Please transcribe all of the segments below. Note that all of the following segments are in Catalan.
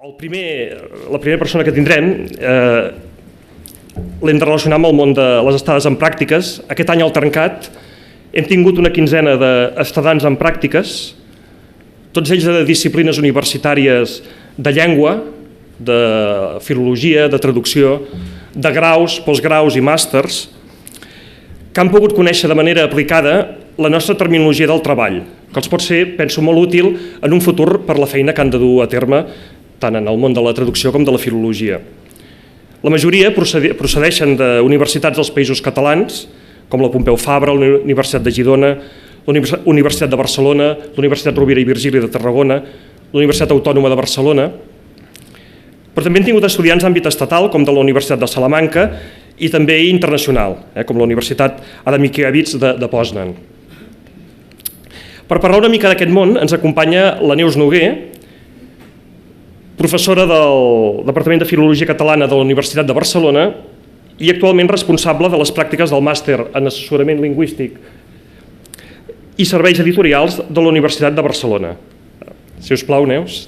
La primera persona que tindrem l'hem de relacionar amb el món de les estades en pràctiques. Aquest any al Termcat hem tingut una quinzena d'estudants en pràctiques, tots ells de disciplines universitàries de llengua, de filologia, de traducció, de graus, postgraus i màsters, que han pogut conèixer de manera aplicada la nostra terminologia del treball, que els pot ser, penso, molt útil en un futur per la feina que han de dur a terme tant en el món de la traducció com de la filologia. La majoria procedeixen d'universitats dels països catalans, com la Pompeu Fabra, la Universitat de Girona, la Universitat de Barcelona, la Universitat Rovira i Virgili de Tarragona, la Universitat Autònoma de Barcelona, però també hem tingut estudiants d'àmbit estatal, com de la Universitat de Salamanca, i també internacional, com la Universitat Adam Mickiewicz de Poznan. Per parlar una mica d'aquest món ens acompanya la Neus Noguer, professora del Departament de Filologia Catalana de la Universitat de Barcelona i actualment responsable de les pràctiques del màster en assessorament lingüístic i serveis editorials de la Universitat de Barcelona. Si us plau, Neus.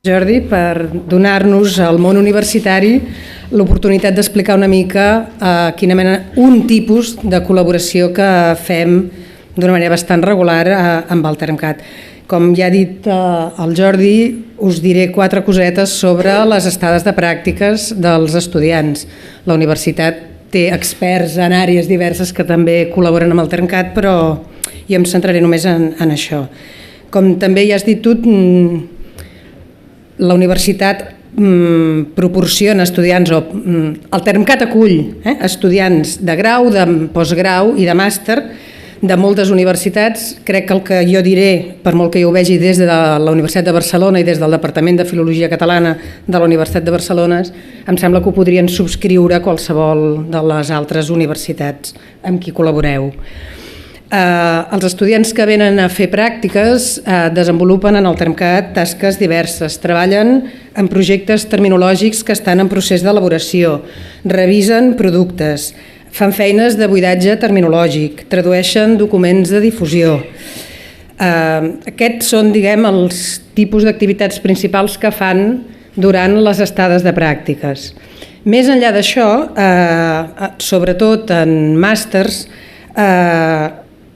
Jordi, per donar-nos al món universitari l'oportunitat d'explicar una mica un tipus de col·laboració que fem d'una manera bastant regular amb el Termcat. Com ja ha dit el Jordi, us diré 4 cosetes sobre les estades de pràctiques dels estudiants. La universitat té experts en àrees diverses que també col·laboren amb el Termcat, però jo em centraré només en això. Com també ja has dit tu, la universitat proporciona estudiants, el Termcat acull estudiants de grau, de postgrau i de màster de moltes universitats. Crec que el que jo diré, per molt que jo ho vegi des de la Universitat de Barcelona i des del Departament de Filologia Catalana de la Universitat de Barcelona, em sembla que ho podrien subscriure qualsevol de les altres universitats amb qui col·laboreu. Els estudiants que venen a fer pràctiques desenvolupen en el Termcat tasques diverses, treballen en projectes terminològics que estan en procés d'elaboració, revisen productes, fan feines de buidatge terminològic, tradueixen documents de difusió. Aquests són, diguem, els tipus d'activitats principals que fan durant les estades de pràctiques. Més enllà d'això, sobretot en màsters,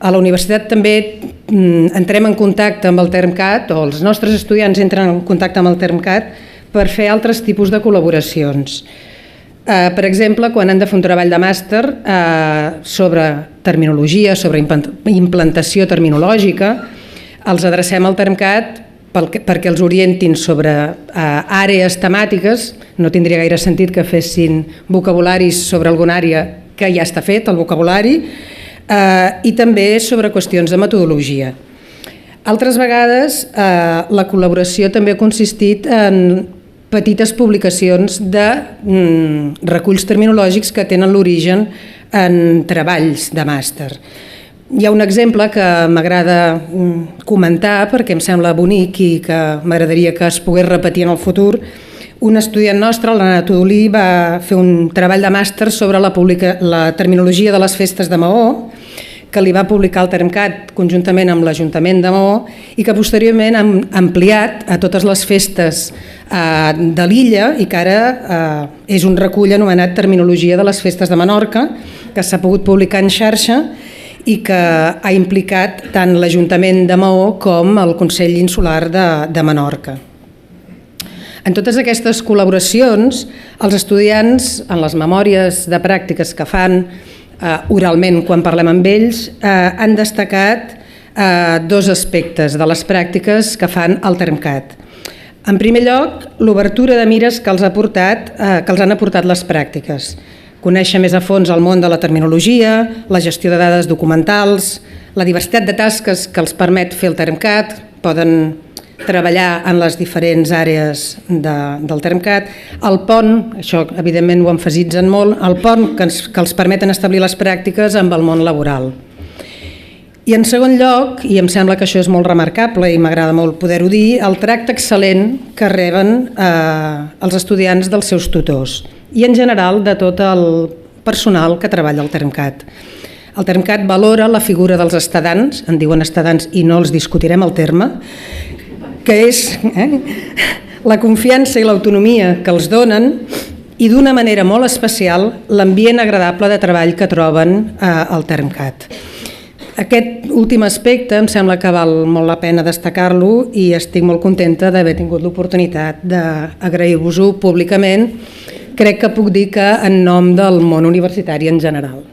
a la universitat també entrem en contacte amb el Termcat, o els nostres estudiants entren en contacte amb el Termcat per fer altres tipus de col·laboracions. Per exemple, quan han de fer un treball de màster sobre terminologia, sobre implantació terminològica, els adrecem al Termcat perquè els orientin sobre àrees temàtiques. No tindria gaire sentit que fessin vocabularis sobre alguna àrea que ja està fet, el vocabulari, i també sobre qüestions de metodologia. Altres vegades la col·laboració també ha consistit en petites publicacions de reculls terminològics que tenen l'origen en treballs de màster. Hi ha un exemple que m'agrada comentar perquè em sembla bonic i que m'agradaria que es pogués repetir en el futur. Un estudiant nostre, l'Anna Tudolí, va fer un treball de màster sobre la terminologia de les festes de Maó, que li va publicar el Termcat conjuntament amb l'Ajuntament de Maó i que posteriorment han ampliat a totes les festes de l'illa i que ara és un recull anomenat Terminologia de les festes de Menorca, que s'ha pogut publicar en xarxa i que ha implicat tant l'Ajuntament de Maó com el Consell Insular de Menorca. En totes aquestes col·laboracions, els estudiants, en les memòries de pràctiques que fan oralment quan parlem amb ells, han destacat 2 aspectes de les pràctiques que fan al Termcat. En primer lloc, l'obertura de mires que els han aportat les pràctiques. Conèixer més a fons el món de la terminologia, la gestió de dades documentals, la diversitat de tasques que els permet fer el Termcat, poden treballar en les diferents àrees del Termcat, el pont, això evidentment ho emfasitzen molt, el pont que els permeten establir les pràctiques amb el món laboral. I en segon lloc, i em sembla que això és molt remarcable i m'agrada molt poder-ho dir, el tracte excel·lent que reben els estudiants dels seus tutors i en general de tot el personal que treballa al Termcat. El Termcat valora la figura dels estadants, en diuen estadants i no els discutirem el terme, que és la confiança i l'autonomia que els donen i d'una manera molt especial l'ambient agradable de treball que troben al Termcat. Aquest últim aspecte em sembla que val molt la pena destacar-lo i estic molt contenta d'haver tingut l'oportunitat d'agrair-vos-ho públicament. Crec que puc dir que en nom del món universitari en general.